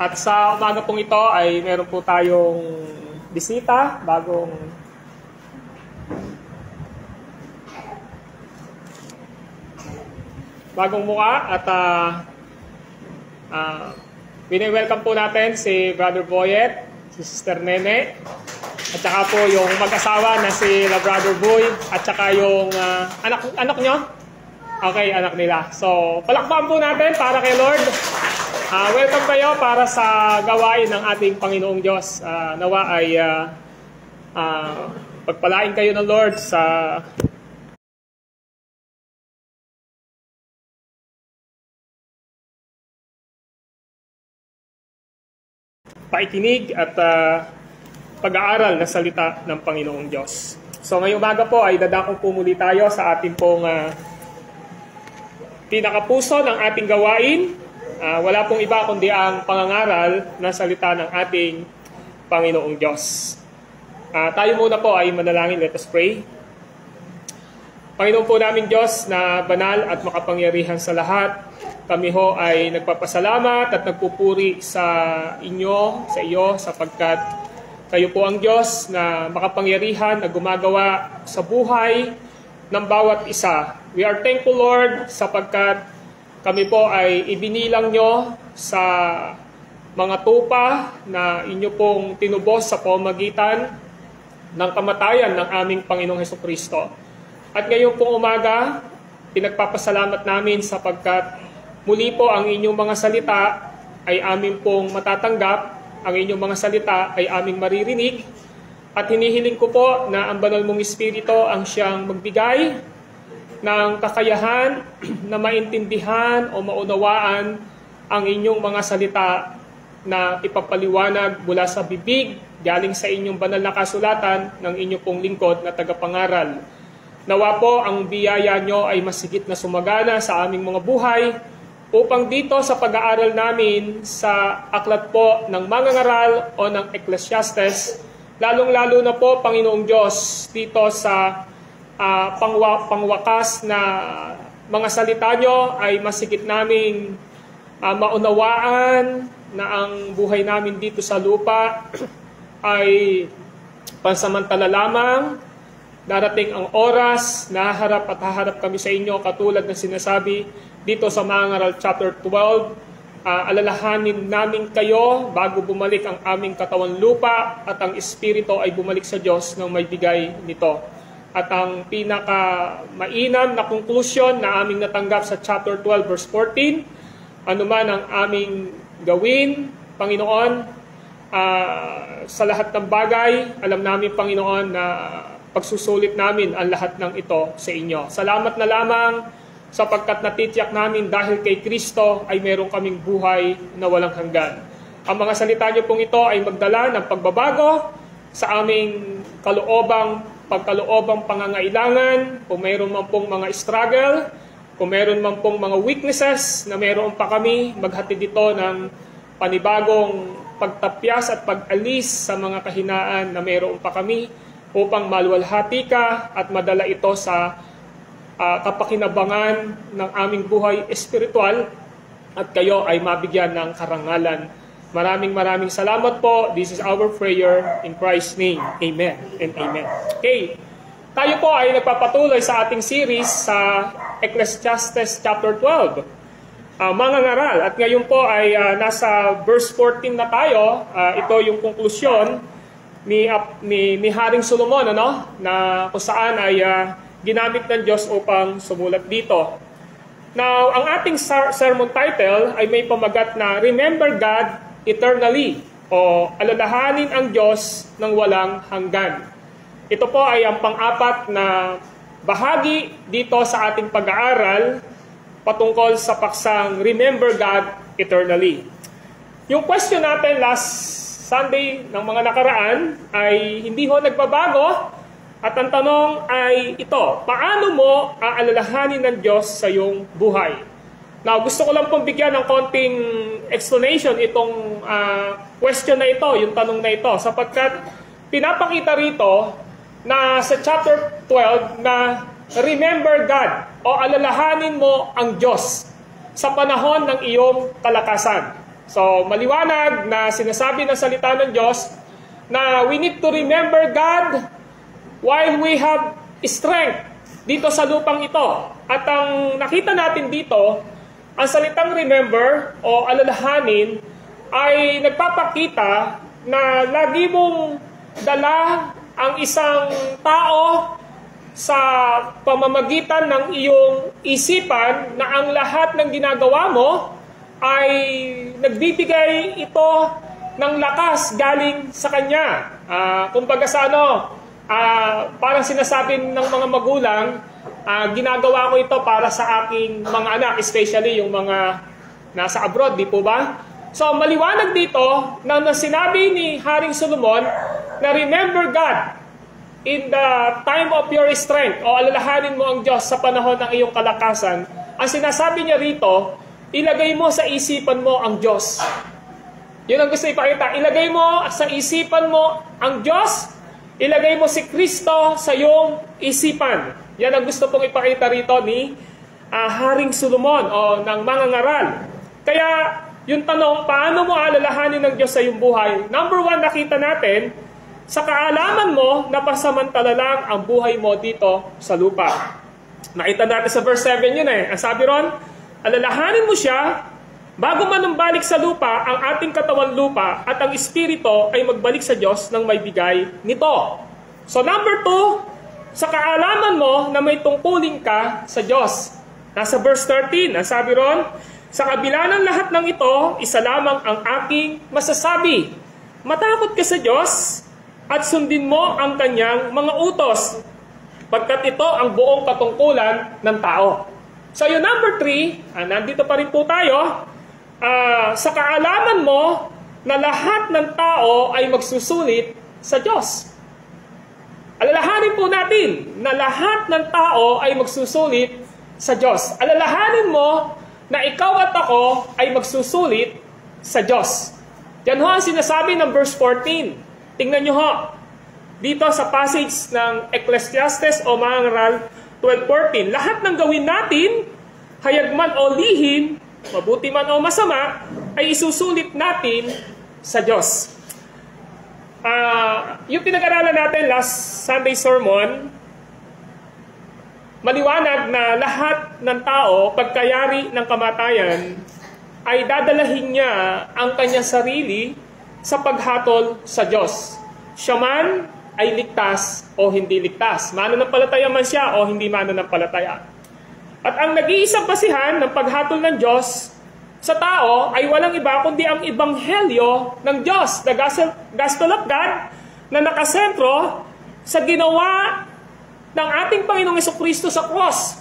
At sa umaga pong ito ay meron po tayong bisita, bagong mukha at welcome po natin si Brother Boyet, si Sister Nene, at saka po yung mag-asawa na si Brother Boy, at saka yung anak nyo? Okay, anak nila. So, palakpakan po natin para kay Lord. Welcome kayo para sa gawain ng ating Panginoong Diyos. Nawa ay pagpalain kayo ng Lord sa paikinig at pag-aaral na salita ng Panginoong Diyos. So ngayong umaga po ay dadakong po muli tayo sa ating pong pinakapuso ng ating gawain. Wala pong iba kundi ang pangangaral na salita ng ating Panginoong Diyos. Tayo muna po ay manalangin. Let us pray. Panginoon po namin Diyos na banal at makapangyarihan sa lahat, kami ho ay nagpapasalamat at nagpupuri sa iyo sapagkat kayo po ang Diyos na makapangyarihan na gumagawa sa buhay ng bawat isa. We are thankful, Lord, sapagkat kami po ay ibinilang nyo sa mga tupa na inyo pong tinubos sa pamamagitan ng kamatayan ng aming Panginoong Hesukristo. At ngayon pong umaga, pinagpapasalamat namin sapagkat muli po ang inyong mga salita ay aming pong matatanggap, ang inyong mga salita ay aming maririnig, at hinihiling ko po na ang banal mong Espiritu ang siyang magbigay ng kakayahan na maintindihan o maunawaan ang inyong mga salita na ipapaliwanag mula sa bibig galing sa inyong banal na kasulatan ng inyong pong lingkod na tagapangaral. Nawa po ang biyaya nyo ay masigit na sumagana sa aming mga buhay upang dito sa pag-aaral namin sa aklat po ng mangangaral o ng Ecclesiastes, lalong-lalo na po, Panginoong Diyos, dito sa pangwakas na mga salita nyo ay masigit naming maunawaan na ang buhay namin dito sa lupa ay pansamantala lamang. Darating ang oras na haharap at haharap kami sa inyo katulad ng sinasabi dito sa Mangaral chapter 12. Alalahanin namin kayo bago bumalik ang aming katawan lupa at ang Espiritu ay bumalik sa Diyos nang may bigay nito. At ang pinaka-mainam na conclusion na aming natanggap sa chapter 12 verse 14, anuman ang aming gawin, Panginoon, sa lahat ng bagay, alam namin, Panginoon, na pagsusulit namin ang lahat ng ito sa inyo. Salamat na lamang sapagkat natitiyak namin dahil kay Kristo ay meron kaming buhay na walang hanggan. Ang mga salita niyo pong ito ay magdala ng pagbabago sa aming pagkaloobang pangangailangan, kung mayroon man pong mga struggle, kung mayroon man pong mga weaknesses na mayroon pa kami, maghatid dito ng panibagong pagtapyas at pag-alis sa mga kahinaan na mayroon pa kami upang maluwalhati ka at madala ito sa kapakinabangan ng aming buhay espiritual at kayo ay mabigyan ng karangalan. Maraming salamat po. This is our prayer in Christ's name. Amen and amen. Okay, tayo po ay nagpapatuloy sa ating series sa Ecclesiastes chapter 12. Mangangaral. At ngayon po ay nasa verse 14 na tayo. Ito yung konklusyon ni Haring Solomon, na kung saan ay ginamit ng Diyos upang sumulat dito. Now, ang ating sermon title ay may pamagat na Remember God Eternally, o alalahanin ang Diyos ng walang hanggan. Ito po ay ang pang-apat na bahagi dito sa ating pag-aaral patungkol sa paksang Remember God Eternally. Yung question natin last Sunday ng mga nakaraan ay hindi ho nagbabago, at ang tanong ay ito: paano mo aalalahanin ng Diyos sa iyong buhay? Now, gusto ko lang pong bigyan ng konting explanation itong question na ito, yung tanong na ito, sapagkat pinapakita rito na sa chapter 12 na remember God o alalahanin mo ang Diyos sa panahon ng iyong kalakasan. So, maliwanag na sinasabi ng salita ng Diyos na we need to remember God while we have strength dito sa lupang ito. At ang nakita natin dito, ang salitang remember o alalahanin ay nagpapakita na lagi mong dala ang isang tao sa pamamagitan ng iyong isipan na ang lahat ng ginagawa mo ay nagbibigay ito ng lakas galing sa Kanya. Kumbaga sa parang sinasabi ng mga magulang, ginagawa ko ito para sa aking mga anak, especially yung mga nasa abroad, di po ba? So, maliwanag dito na sinabi ni Haring Solomon na remember God in the time of your strength o alalahanin mo ang Diyos sa panahon ng iyong kalakasan. Ang sinasabi niya rito, ilagay mo sa isipan mo ang Diyos. Yun ang gusto ipakita. Ilagay mo sa isipan mo ang Diyos, ilagay mo si Kristo sa iyong isipan. Yan ang gusto pong ipakita rito ni Haring Solomon o ng mga ngaral. Kaya, yung tanong, paano mo alalahanin ng Diyos sa iyong buhay? Number 1, nakita natin, sa kaalaman mo na pasamantala lang ang buhay mo dito sa lupa. Nakita natin sa verse 7 yun Ang sabi ron, alalahanin mo siya, bago man balik sa lupa, ang ating katawan lupa at ang espiritu ay magbalik sa Diyos nang may bigay nito. So number 2, sa kaalaman mo na may tungkulin ka sa Diyos. Nasa verse 13, ang sabi ron, sa kabila ng lahat ng ito, isa lamang ang aking masasabi. Matakot ka sa Diyos at sundin mo ang kanyang mga utos, pagkat ito ang buong katungkulan ng tao. So yung number 3, nandito pa rin po tayo, sa kaalaman mo na lahat ng tao ay magsusulit sa Diyos. Alalahanin po natin na lahat ng tao ay magsusulit sa Diyos. Alalahanin mo na ikaw at ako ay magsusulit sa Diyos. Yan ho ang sinasabi ng verse 14. Tingnan nyo ho. Dito sa passage ng Ecclesiastes o mga ngaral 12:14. Lahat ng gawin natin, hayag man o lihim, mabuti man o masama, ay isusulit natin sa Diyos. Yung pinag-aralan natin last Sunday sermon, maliwanag na lahat ng tao, pagkayari ng kamatayan, ay dadalahin niya ang kanyang sarili sa paghatol sa Diyos. Siya man ay ligtas o hindi ligtas. Mananampalataya man siya o hindi mananampalataya. At ang nag-iisang basihan ng paghatol ng Diyos sa tao ay walang iba kundi ang ebanghelyo ng Diyos, the gospel of God, na nakasentro sa ginawa ng ating Panginoong Jesucristo sa cross.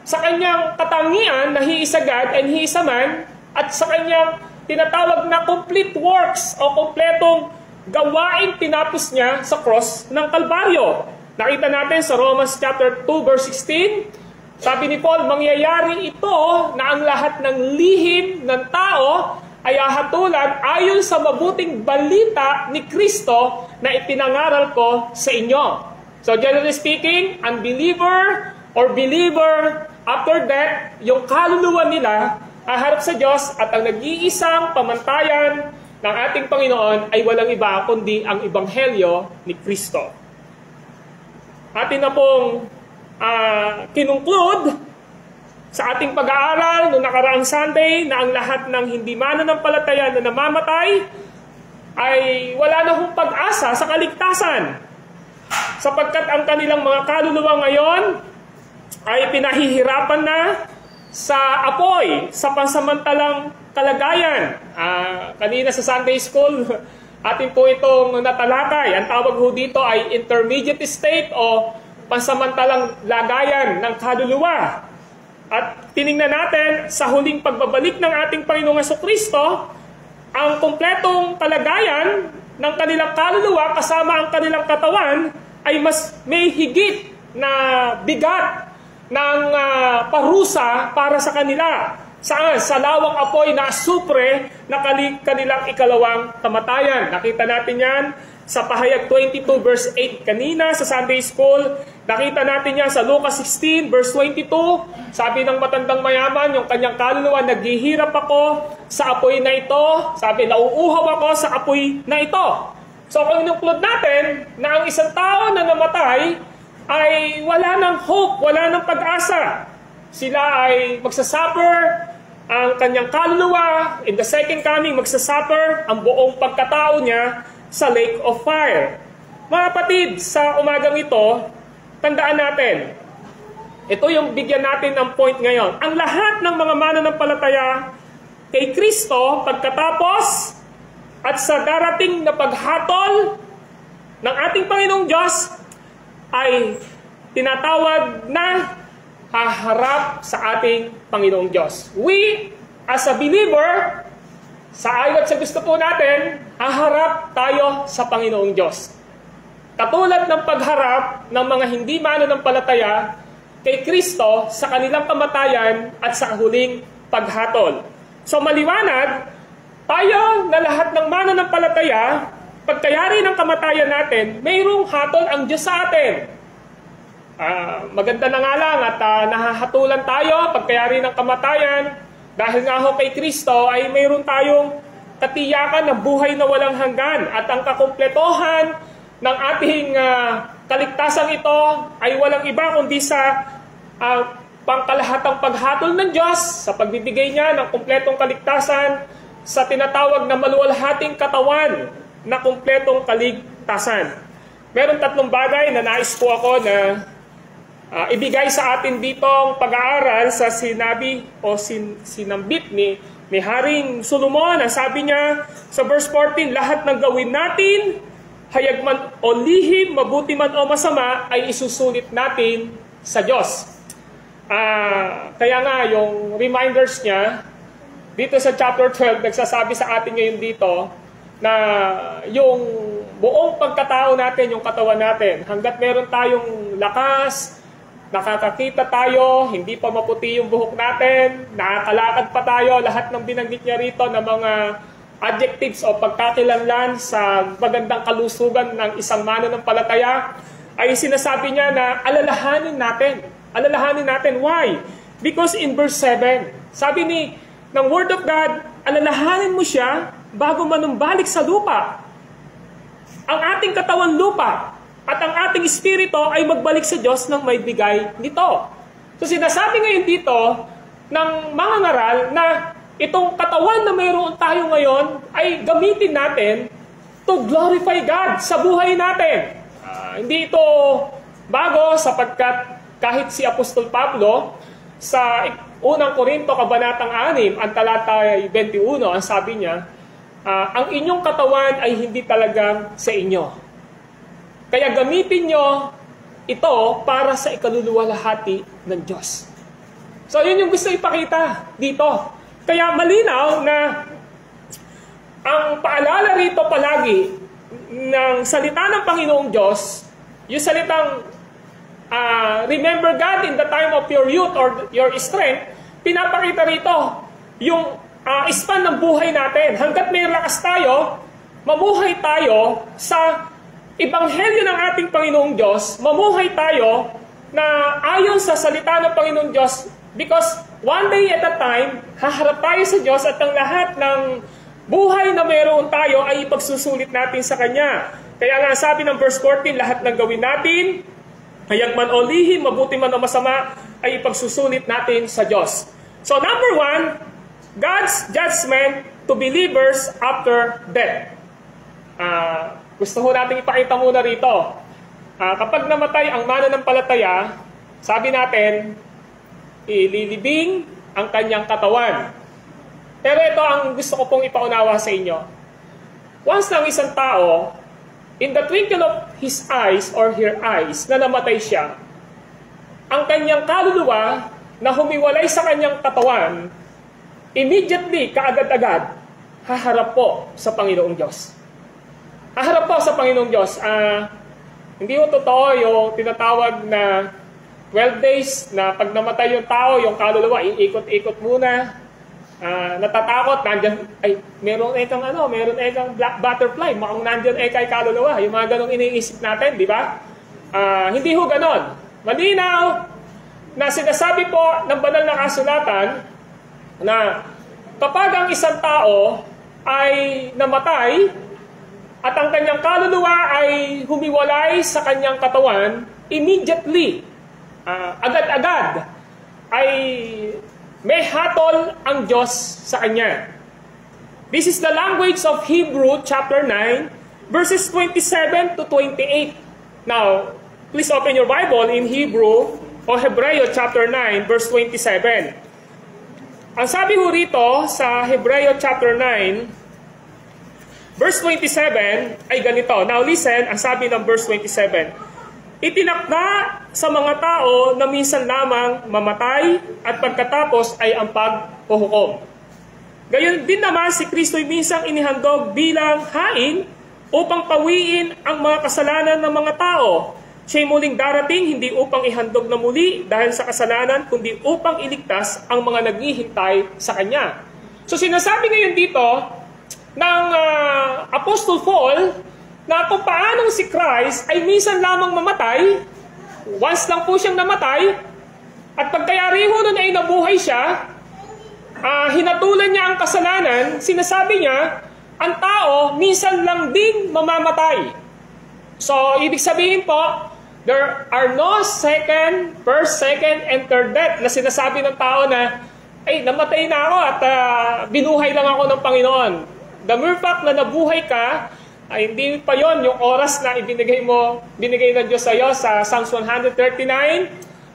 Sa kanyang katangian na He is a God and He is a man, at sa kanyang tinatawag na complete works o kompletong gawain tinapos niya sa cross ng Kalbaryo. Nakita natin sa Romans chapter 2 verse 16, sabi ni Paul, mangyayari ito na ang lahat ng lihim ng tao ay ahatulan ayon sa mabuting balita ni Kristo na ipinangaral ko sa inyo. So generally speaking, unbeliever or believer, after that, yung kaluluwa nila harap sa Diyos at ang nag-iisang pamantayan ng ating Panginoon ay walang iba kundi ang ebanghelyo ni Kristo. Atin na pong kinungklud sa ating pag-aaral noong nakaraang Sunday na ang lahat ng hindi mananampalataya na namamatay ay wala na hong pag-asa sa kaligtasan, sapagkat ang kanilang mga kaluluwa ngayon ay pinahihirapan na sa apoy, sa pansamantalang kalagayan. Kanina sa Sunday School, atin po itong natalakay. Ang tawag ho dito ay intermediate state o pansamantalang lagayan ng kaluluwa. At tiningnan natin sa huling pagbabalik ng ating Panginoong Jesucristo, ang kumpletong kalagayan ng kanilang kaluluwa kasama ang kanilang katawan ay mas may higit na bigat ng parusa para sa kanila. Saan? Sa lawang apoy na supre na kanilang ikalawang kamatayan. Nakita natin yan sa Pahayag 22 verse 8 kanina sa Sunday School. Nakita natin yan sa Lucas 16 verse 22. Sabi ng matandang mayaman, yung kanyang kaluluwa, naghihirap ako sa apoy na ito. Sabi, nauuhaw ako sa apoy na ito. So kung inuklod natin na ang isang tao na namatay ay wala ng hope, wala ng pag-asa. Sila ay magsasuffer ang kanyang kaluluwa. In the second coming, magsasuffer ang buong pagkatao niya sa lake of fire. Mga kapatid, sa umagang ito, tandaan natin, ito yung bigyan natin ng point ngayon. Ang lahat ng mga mananampalataya kay Kristo pagkatapos at sa darating na paghatol ng ating Panginoong Diyos ay tinatawag na haharap sa ating Panginoong Diyos. We, as a believer, sa ayon sa gusto po natin, haharap tayo sa Panginoong Diyos. Katulad ng pagharap ng mga hindi mananampalataya kay Kristo sa kanilang kamatayan at sa huling paghatol. So maliwanag, tayo na lahat ng mananampalataya, pagkayari ng kamatayan natin, mayroong hatol ang Diyos sa atin. Maganda na nga lang at nahahatulan tayo pagkayari ng kamatayan. Dahil nga ho kay Kristo ay mayroon tayong katiyakan ng buhay na walang hanggan. At ang kakumpletohan ng ating kaligtasan ito ay walang iba kundi sa pangkalahatang paghatol ng Diyos sa pagbibigay niya ng kumpletong kaligtasan sa tinatawag na maluwalhating katawan na kumpletong kaligtasan. Meron 3 bagay na nais po ako na ibigay sa atin ditong pag-aaral sa sinabi o sinambit ni Haring Solomon. Ang sabi niya sa verse 14, lahat ng gawin natin, hayag man o lihim, mabuti man o masama, ay isusulit natin sa Diyos. Kaya nga, yung reminders niya, dito sa chapter 12, nagsasabi sa atin ngayon dito, na yung buong pagkatao natin, yung katawan natin, hanggat meron tayong lakas, nakakakita tayo, hindi pa maputi yung buhok natin, nakakalakad pa tayo, lahat ng binanggit niya rito na mga adjectives o pagkakilanlan sa magandang kalusugan ng isang mananampalataya, ay sinasabi niya na alalahanin natin. Alalahanin natin. Why? Because in verse 7, sabi ng Word of God, alalahanin mo siya bago manumbalik sa lupa. Ang ating katawan lupa at ang ating espiritu ay magbalik sa Diyos nang may bigay nito. So sinasabi ngayon dito ng mga ngaral na itong katawan na mayroon tayo ngayon ay gamitin natin to glorify God sa buhay natin. Hindi ito bago sapagkat kahit si Apostol Pablo sa unang Korinto kabanatang 6, ang talata 21, ang sabi niya, ang inyong katawan ay hindi talagang sa inyo. Kaya gamitin nyo ito para sa ikaluluwalhati ng Diyos. So yun yung gusto ipakita dito. Kaya malinaw na ang paalala rito palagi ng salita ng Panginoong Diyos, yung salitang remember God in the time of your youth or your strength, pinapakita rito yung span ng buhay natin. Hanggat may lakas tayo, mamuhay tayo sa Ebanghelyo ng ating Panginoong Diyos, mamuhay tayo na ayon sa salita ng Panginoong Diyos, because one day at a time, haharap tayo sa Diyos at ang lahat ng buhay na mayroon tayo ay ipagsusulit natin sa Kanya. Kaya nga sabi ng verse 14, lahat ng gawin natin, hayag man o lihim, mabuti man o masama, ay ipagsusulit natin sa Diyos. So number 1, God's judgment to believers after death. Gusto ho natin ipakita muna rito. Kapag namatay ang mananampalataya, sabi natin, ililibing ang kanyang katawan. Pero ito ang gusto ko pong ipaunawa sa inyo. Once lang isang tao, in the twinkle of his eyes or her eyes, na namatay siya, ang kanyang kaluluwa na humiwalay sa kanyang katawan, immediately, kaagad-agad, haharap po sa Panginoong Diyos. Haharap po sa Panginoong Diyos. Hindi ho totoo yung tinatawag na 12 days na pag namatay yung tao, yung kaluluwa, iikot-ikot muna. Natatakot, nandyan, ay, meron ekang black butterfly, mukhang nandyan kay kaluluwa. Yung mga ganong iniisip natin, di ba? Hindi ho ganon. Malinaw na sinasabi po ng banal na kasulatan na kapag ang isang tao ay namatay at ang kanyang kaluluwa ay humiwalay sa kanyang katawan, immediately, agad-agad, ay may hatol ang Diyos sa kanya. This is the language of Hebrew chapter 9, verses 27 to 28. Now, please open your Bible in Hebrew o Hebreo chapter 9, verse 27. Ang sabi ho rito sa Hebreo chapter 9, verse 27 ay ganito. Now listen, ang sabi ng verse 27. Itinakda sa mga tao na minsan lamang mamatay at pagkatapos ay ang paghuhukom. Gayon din naman si Kristo'y minsang inihandog bilang hain upang pawiin ang mga kasalanan ng mga tao. Siya'y muling darating hindi upang ihandog na muli dahil sa kasalanan, kundi upang iligtas ang mga naghihintay sa Kanya. So sinasabi ngayon dito ng Apostle Paul na kung paanong si Christ ay minsan lamang mamatay, once lang po siyang namatay, at pagkayari ho nun ay nabuhay siya, hinatulan niya ang kasalanan, sinasabi niya, ang tao minsan lang din mamamatay. So, ibig sabihin po, there are no first, second, and third death na sinasabi ng tao na, ay, namatay na ako at binuhay lang ako ng Panginoon. The mere fact na nabuhay ka, ay hindi pa yon yung oras na binigay ng Diyos sa iyo sa Psalms 139.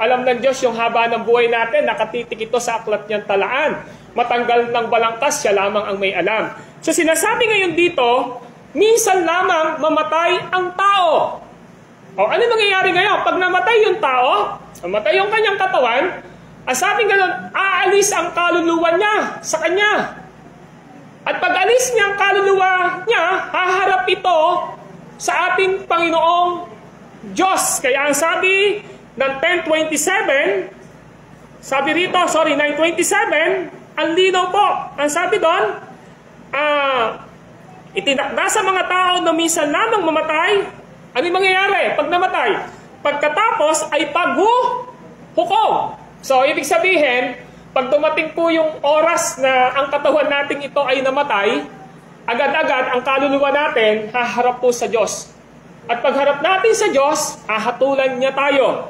Alam ng Diyos yung haba ng buhay natin, nakatitik ito sa aklat niyang talaan. Matanggal ng balangkas, siya lamang ang may alam. So sinasabi ngayon dito, minsan lamang mamatay ang tao. O ano mangyayari ngayon? Pag namatay yung tao, namatay yung kanyang katawan, sabi gano'n, aalis ang kaluluwa niya sa kanya. At pag alis niya ang kaluluwa niya, haharap ito sa ating Panginoong Diyos. Kaya ang sabi ng 9:27, ang linaw po. Ang sabi doon, itinakda sa mga tao na minsan lamang mamatay. Ano yung mangyayari pag namatay? Pagkatapos ay paghuhukom. So, ibig sabihin, pag dumating po yung oras na ang katawan natin ito ay namatay, agad-agad ang kaluluwa natin haharap po sa Diyos. At pagharap natin sa Diyos, hahatulan niya tayo.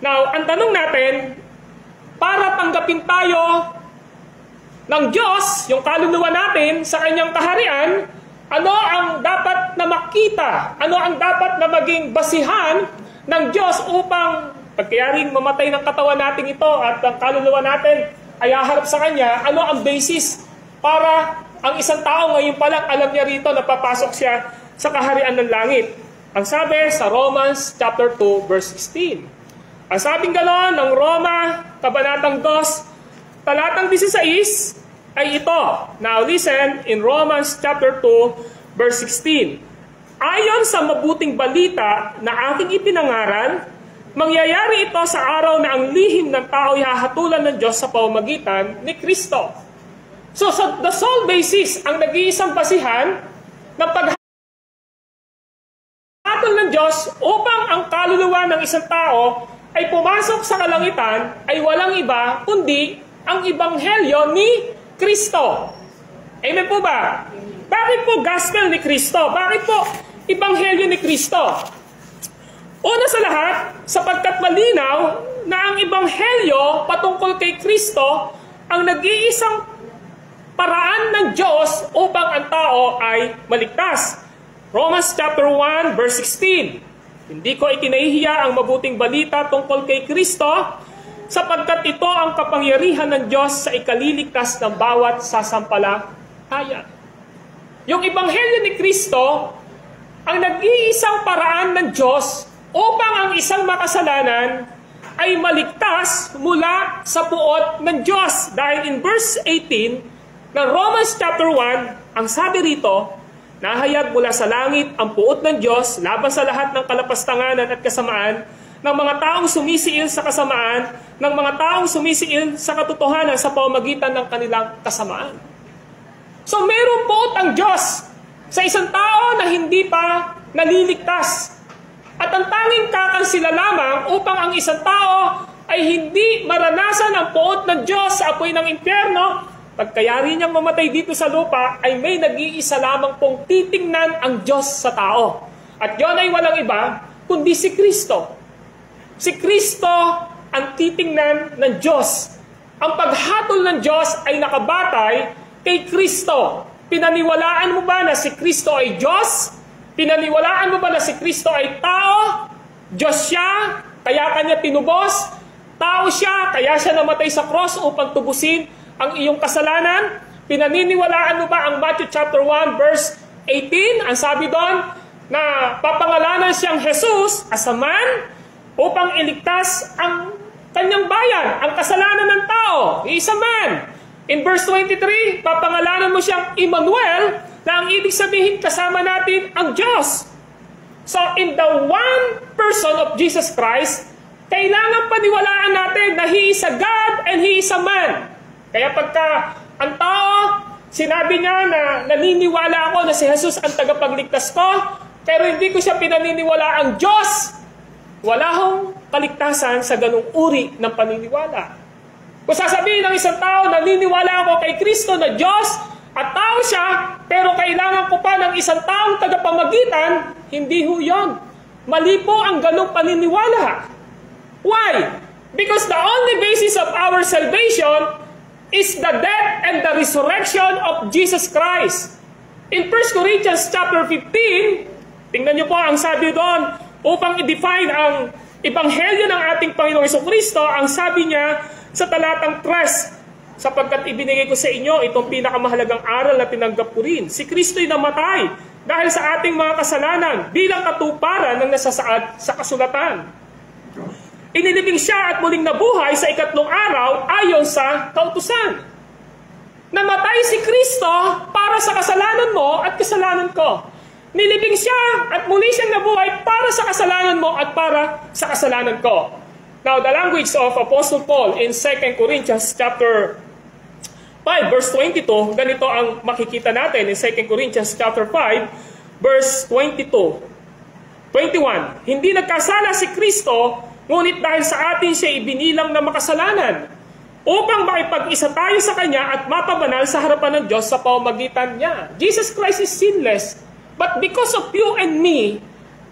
Now, ang tanong natin, para tanggapin tayo ng Diyos, yung kaluluwa natin sa kanyang kaharian, ano ang dapat na makita? Ano ang dapat na maging basihan ng Diyos upang pagkayaring mamatay ng katawan natin ito at ang kaluluwa natin ay haharap sa Kanya? Ano ang basis para ang isang tao ngayon pa lang alam niya rito na papasok siya sa kaharian ng langit? Ang sabi sa Romans chapter 2 verse 16. Ang sabing gano'n ng Roma, kabanatang 2, talatang 16, ay ito. Now listen, in Romans chapter 2, verse 16. Ayon sa mabuting balita na aking ipinangaral, mangyayari ito sa araw na ang lihim ng tao ay hahatulan ng Diyos sa pamamagitan ni Kristo. So the sole basis, ang nag-iisang basihan ng paghatol ng Diyos upang ang kaluluwa ng isang tao ay pumasok sa kalangitan ay walang iba kundi ang ebanghelyo ni Kristo. Amen po ba? Bakit po gospel ni Kristo? Bakit po ebanghelyo ni Kristo? Una sa lahat, sapagkat malinaw na ang ebanghelyo patungkol kay Kristo ang nag-iisang paraan ng Diyos upang ang tao ay maligtas. Romans chapter 1 verse 16. Hindi ko ikinahihiya ang mabuting balita tungkol kay Kristo sapagkat ito ang kapangyarihan ng Diyos sa ikaliligtas ng bawat sasampalataya. Yung ebanghelyo ni Kristo ang nag-iisang paraan ng Diyos upang ang isang makasalanan ay maligtas mula sa puot ng Diyos. Dahil in verse 18 ng Romans chapter 1, ang sabi rito, nahayag mula sa langit ang puot ng Diyos laban sa lahat ng kalapastanganan at kasamaan ng mga taong sumisiil sa kasamaan, ng mga taong sumisiil sa katotohanan sa pamamagitan ng kanilang kasamaan. So meron puot ang Diyos sa isang tao na hindi pa naliligtas. At ang tanging kakansila lamang upang ang isang tao ay hindi maranasan ang puot ng Diyos sa apoy ng impyerno, pagkayari niyang mamatay dito sa lupa, ay may nag-iisa lamang pong titingnan ang Diyos sa tao. At yon ay walang iba, kundi si Kristo. Si Kristo ang titingnan ng Diyos. Ang paghatol ng Diyos ay nakabatay kay Kristo. Pinaniwalaan mo ba na si Kristo ay Diyos? Pinaniwalaan mo ba na si Kristo ay tao? Diyos siya, kaya kanya tinubos. Tao siya, kaya siya namatay sa cross upang tubusin ang iyong kasalanan. Pinaniniwalaan mo ba ang Matthew chapter 1 verse 18? Ang sabi doon na papangalanan siyang Jesus as a man upang iligtas ang kanyang bayan, ang kasalanan ng tao. He is a man. In verse 23, papangalanan mo siyang Emmanuel, na ang ibig sabihin kasama natin ang Diyos. So in the one person of Jesus Christ, kailangan paniwalaan natin na He is a God and He is a man. Kaya pagka ang tao, sinabi niya na naniniwala ako na si Jesus ang tagapagligtas ko, pero hindi ko siya pinaniniwala ang Diyos, wala hong kaligtasan sa ganung uri ng paniniwala. Kung sasabihin ng isang tao, naniniwala ako kay Kristo na Diyos at tao siya, pero kailangan ko pa ng isang taong tagapamagitan, hindi ho yun. Mali po ang ganung paniniwala. Why? Because the only basis of our salvation is the death and the resurrection of Jesus Christ. In 1 Corinthians chapter 15, tingnan niyo po ang sabi doon, upang i-define ang ebanghelyo ng ating Panginoong Jesucristo, ang sabi niya sa talatang 3, sapagkat ibinigay ko sa inyo itong pinakamahalagang aral na tinanggap ko rin. Si Kristo'y namatay dahil sa ating mga kasalanan bilang katuparan ng nasasaad sa kasulatan. Inilibing siya at muling nabuhay sa ikatlong araw ayon sa kautusan. Namatay si Kristo para sa kasalanan mo at kasalanan ko. Nilibing siya at muli siyang nabuhay para sa kasalanan mo at para sa kasalanan ko. Now, the language of Apostle Paul in 2 Corinthians chapter 5, verse 22, ganito ang makikita natin in 2 Corinthians chapter 5, verse 22. 21, hindi nagkasala si Kristo, ngunit dahil sa atin siya ibinilang na makasalanan, upang makipag-isa tayo sa Kanya at mapabanal sa harapan ng Diyos sa pamamagitan niya. Jesus Christ is sinless, but because of you and me,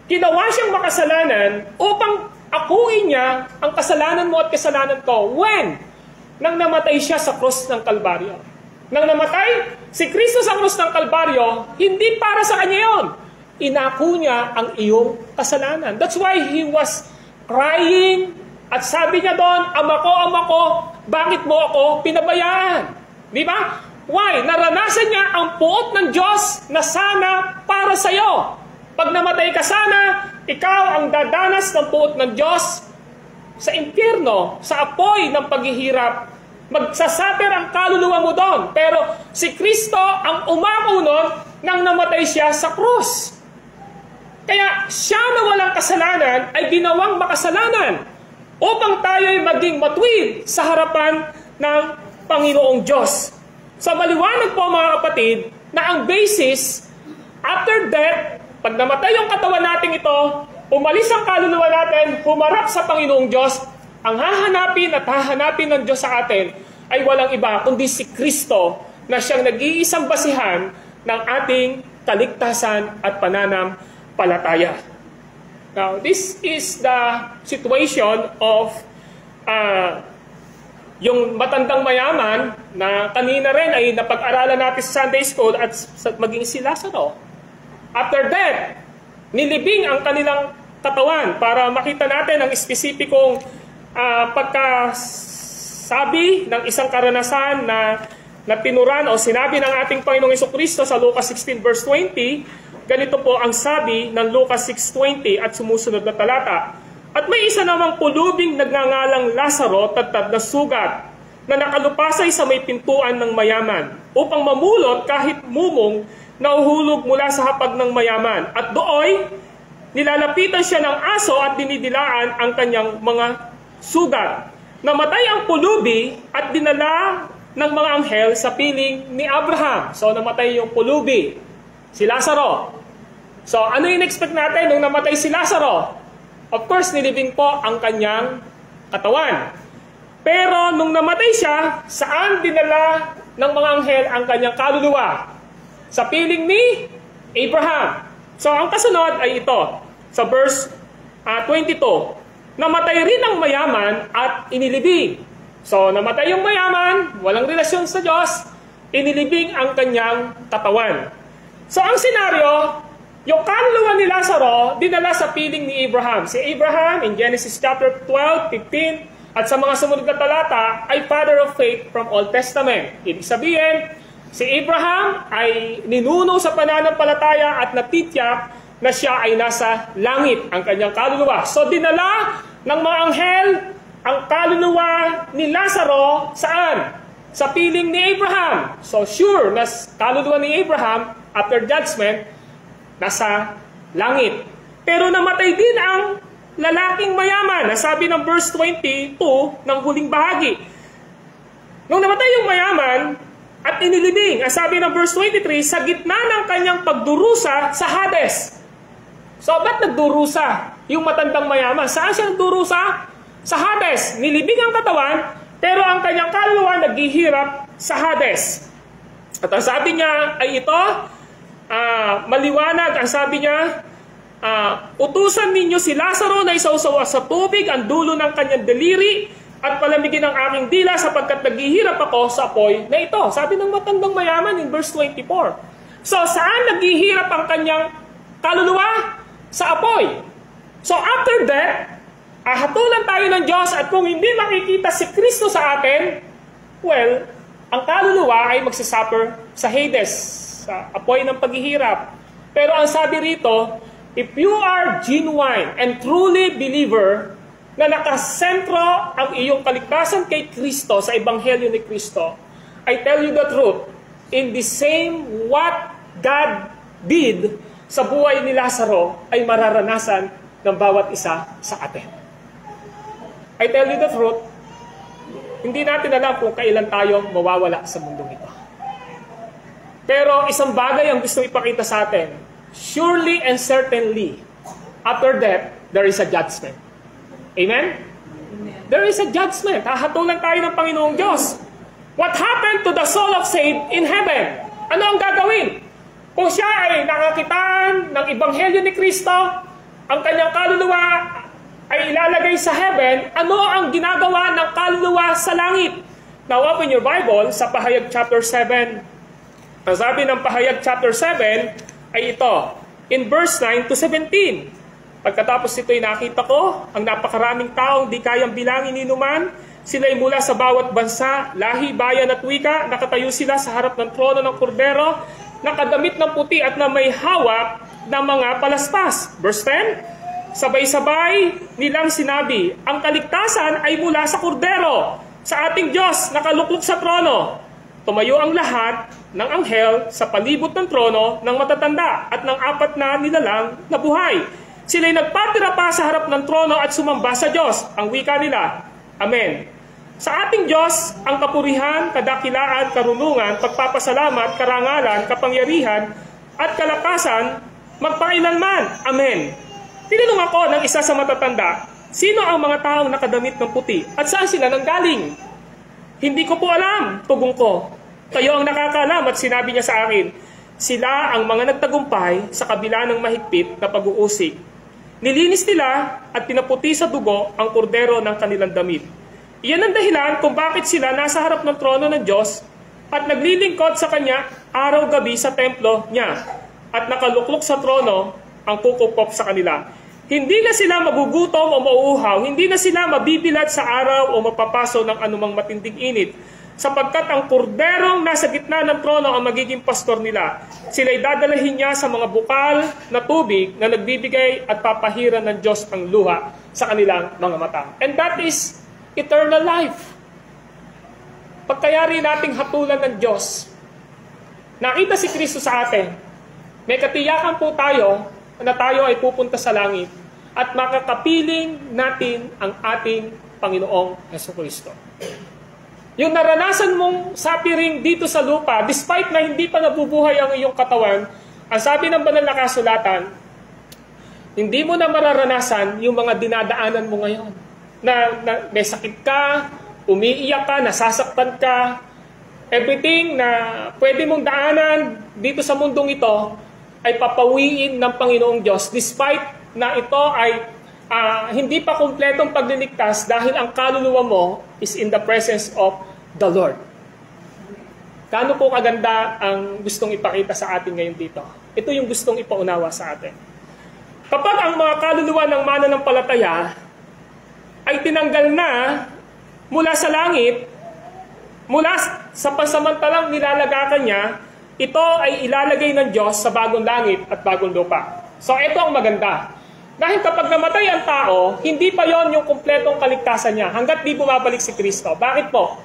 ginawa siyang makasalanan upang akuin niya ang kasalanan mo at kasalanan ko. When? Nang namatay siya sa krus ng Kalbaryo. Nang namatay si Kristo sa krus ng Kalbaryo, hindi para sa kanya yon. Inako niya ang iyong kasalanan. That's why he was crying at sabi niya doon, Ama ko, bakit mo ako pinabayaan? Di ba? Why? Naranasan niya ang puot ng Diyos na sana para sa iyo. Pag namatay ka sana, ikaw ang dadanas ng puot ng Diyos sa impyerno, sa apoy ng paghihirap. Magsasaper ang kaluluwa mo doon. Pero si Kristo ang umako nun nang namatay siya sa krus. Kaya siya na walang kasalanan ay ginawang makasalanan upang tayo'y maging matuwid sa harapan ng Panginoong Diyos. So maliwanag po mga kapatid na ang basis after death, pag namatay yung katawan natin ito, umalis ang kaluluwa natin, humarap sa Panginoong Diyos, ang hahanapin at hahanapin ng Diyos sa atin ay walang iba kundi si Kristo na siyang nag-iisang basihan ng ating kaligtasan at pananampalataya. Now, this is the situation of yung matandang mayaman na kanina rin ay napag-aralan natin sa Sunday School at maging si Lazaro. After that, nilibing ang kanilang katawan para makita natin ang espesipikong pagkasabi ng isang karanasan na tinuran o sinabi ng ating Panginoong Jesucristo sa Lucas 16 verse 20. Ganito po ang sabi ng Lucas 6:20 at sumusunod na talata. At may isa namang pulubing nagngangalang Lazaro, tatad na sugat, na nakalupasay sa may pintuan ng mayaman, upang mamulot kahit mumong na uhulog mula sa hapag ng mayaman. At dooy, nilalapitan siya ng aso at dinidilaan ang kanyang mga sugat. Namatay ang pulubi at dinala ng mga anghel sa piling ni Abraham. So namatay yung pulubi, si Lazaro. So ano yung expect natin nung namatay si Lazaro? Of course, nilibing po ang kanyang katawan. Pero nung namatay siya, saan dinala ng mga anghel ang kanyang kaluluwa? Sa piling ni Abraham. So ang kasunod ay ito, sa verse 22. Namatay rin ang mayaman at inilibing. So namatay yung mayaman, walang relasyon sa Diyos, inilibing ang kanyang katawan. So ang senaryo, yung kaluluwa ni Lazaro, dinala sa piling ni Abraham. Si Abraham, in Genesis chapter 12, 15, at sa mga sumunod na talata, ay father of faith from Old Testament. Ibig sabihin, si Abraham ay ninuno sa pananampalataya at natitiyak na siya ay nasa langit, ang kanyang kaluluwa. So dinala ng mga anghel ang kaluluwa ni Lazaro saan? Sa piling ni Abraham. So sure, na kaluluwa ni Abraham, after judgment, nasa langit. Pero namatay din ang lalaking mayaman. Nasabi ng verse 22 ng huling bahagi. Nung namatay yung mayaman at inilibing, sabi ng verse 23, sa gitna ng kanyang pagdurusa sa Hades. So ba't nagdurusa yung matandang mayaman? Saan siya nagdurusa? Sa Hades. Nilibing ang katawan, pero ang kanyang kaluluwa naghihirap sa Hades. At ang sabi niya ay ito, maliwanag, ang sabi niya, utusan ninyo si Lazaro na isausawa sa tubig ang dulo ng kanyang daliri at palamigin ang aking dila sapagkat naghihirap ako sa apoy na ito. Sabi ng matandang mayaman in verse 24. So saan naghihirap ang kanyang kaluluwa? Sa apoy. So after that, hatulan tayo ng Diyos at kung hindi makikita si Kristo sa atin, well, ang kaluluwa ay magsasuffer sa Hades, sa apoy ng paghihirap. Pero ang sabi rito, if you are genuine and truly believer na nakasentro ang iyong kaligtasan kay Kristo sa Ebanghelyo ni Kristo, I tell you the truth, in the same what God did sa buhay ni Lazaro ay mararanasan ng bawat isa sa atin. I tell you the truth, hindi natin alam kung kailan tayo mawawala sa mundong ito. Pero isang bagay ang gusto ipakita sa atin, surely and certainly, after death, there is a judgment. Amen? There is a judgment. Hahatulan tayo ng Panginoong Diyos. What happened to the soul of saved in heaven? Ano ang gagawin? Kung siya ay nakakitaan ng Ebanghelyo ni Kristo, ang kanyang kaluluwa ay ilalagay sa heaven, ano ang ginagawa ng kaluluwa sa langit? Now open your Bible sa Pahayag chapter 7. Ang sabi ng Pahayag chapter 7 ay ito, in verse 9 to 17. Pagkatapos ito'y nakita ko, ang napakaraming taong di kayang bilangin ni numan, sila'y mula sa bawat bansa, lahi, bayan at wika, nakatayo sila sa harap ng trono ng kordero, nakadamit ng puti at na may hawak na mga palaspas. Verse 10, sabay-sabay nilang sinabi, ang kaligtasan ay mula sa kordero, sa ating Diyos, nakaluklok sa trono. Tumayo ang lahat ng anghel sa palibot ng trono ng matatanda at ng apat na nilalang na buhay. Sila'y nagpatira pa sa harap ng trono at sumamba sa Diyos. Ang wika nila, Amen. Sa ating Diyos, ang kapurihan, kadakilaan, karunungan, pagpapasalamat, karangalan, kapangyarihan, at kalakasan, magpakailanman. Amen. Tinanong ako ng isa sa matatanda, sino ang mga taong nakadamit ng puti at saan sila nanggaling? Hindi ko po alam, tugon ko. Kayo ang nakakaalam at sinabi niya sa akin, sila ang mga nagtagumpay sa kabila ng mahigpit na pag-uusig. Nilinis nila at pinaputi sa dugo ang kordero ng kanilang damit. Iyan ang dahilan kung bakit sila nasa harap ng trono ng Diyos at naglilingkod sa Kanya araw-gabi sa templo niya at nakaluklok sa trono ang kukupop sa kanila. Hindi na sila magugutom o mauuhaw, hindi na sila mabibilad sa araw o mapapaso ng anumang matinding init, sapagkat ang korderong nasa gitna ng trono ang magiging pastor nila. Sila'y dadalahin niya sa mga bukal na tubig na nagbibigay at papahiran ng Diyos ang luha sa kanilang mga mata. And that is eternal life. Pagkayari nating hatulan ng Diyos, nakita si Kristo sa atin, may katiyakan po tayo na tayo ay pupunta sa langit at makakapiling natin ang ating Panginoong Jesucristo. Yung naranasan mong suffering dito sa lupa, despite na hindi pa nabubuhay ang iyong katawan, ang sabi ng banal na kasulatan, hindi mo na mararanasan yung mga dinadaanan mo ngayon. Na may sakit ka, umiiyak ka, nasasaktan ka, everything na pwede mong daanan dito sa mundong ito ay papawiin ng Panginoong Diyos despite na ito ay hindi pa kumpletong pagliligtas dahil ang kaluluwa mo is in the presence of the Lord. Gaano po kaganda ang gustong ipakita sa atin ngayon dito? Ito yung gustong ipaunawa sa atin. Kapag ang mga kaluluwa ng mananampalataya ay tinanggal na mula sa langit, mula sa pansamantalang nilalagakan niya, ito ay ilalagay ng Diyos sa bagong langit at bagong lupa. So ito ang maganda. Dahil kapag namatay ang tao, hindi pa yon yung kumpletong kaligtasan niya hanggat di bumabalik si Kristo. Bakit po?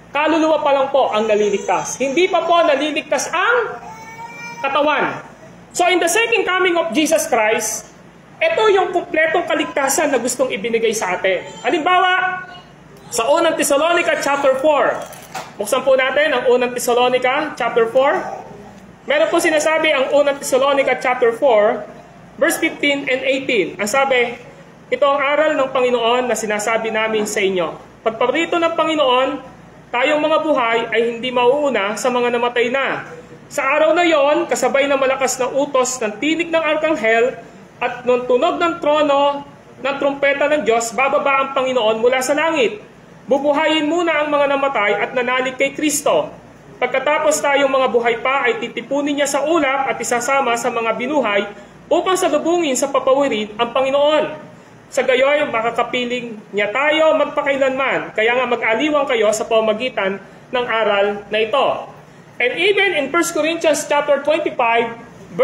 Kaluluwa pa lang po ang naliligtas. Hindi pa po naliligtas ang katawan. So in the second coming of Jesus Christ, ito yung kumpletong kaligtasan na gustong ibinigay sa atin. Halimbawa, sa unang Thessalonica chapter 4. Buksan po natin ang unang Thessalonica chapter 4. Meron po sinasabi ang unang Thessalonica chapter 4, verse 15 and 18. Ang sabi, ito ang aral ng Panginoon na sinasabi namin sa inyo. Pagparito ng Panginoon, tayong mga buhay ay hindi mauuna sa mga namatay na. Sa araw na yon, kasabay ng malakas na utos ng tinig ng arkanghel at ng tunog ng trono ng trumpeta ng Diyos, bababa ang Panginoon mula sa langit. Bubuhayin muna ang mga namatay at nanalig kay Kristo. Pagkatapos tayong mga buhay pa ay titipunin niya sa ulap at isasama sa mga binuhay upang salubungin sa papawirin ang Panginoon. Sa gayoy, makakapiling niya tayo magpakailanman. Kaya nga mag-aliwang kayo sa pamamagitan ng aral na ito. And even in 1 Corinthians chapter 25,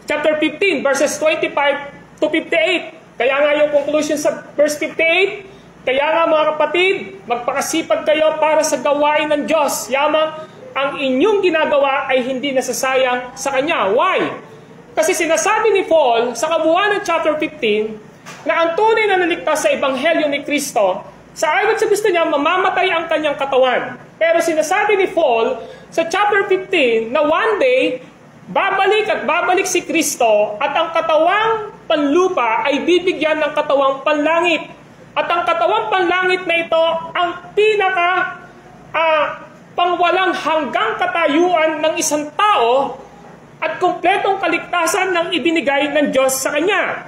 chapter 15, verses 25 to 58. Kaya nga yung conclusion sa verse 58, kaya nga mga kapatid, magpakasipag kayo para sa gawain ng Diyos. Yamang ang inyong ginagawa ay hindi nasasayang sa Kanya. Why? Kasi sinasabi ni Paul sa kabuuan ng chapter 15 na ang tunay na naligtas sa Ebanghelyo ni Kristo, sa ayon sa gusto niya, mamamatay ang kanyang katawan. Pero sinasabi ni Paul sa chapter 15 na one day, babalik si Kristo at ang katawang panlupa ay bibigyan ng katawang panlangit. At ang katawang panlangit na ito ang pinaka pangwalang hanggang katayuan ng isang tao at kumpletong kaligtasan ng ibinigay ng Diyos sa kanya.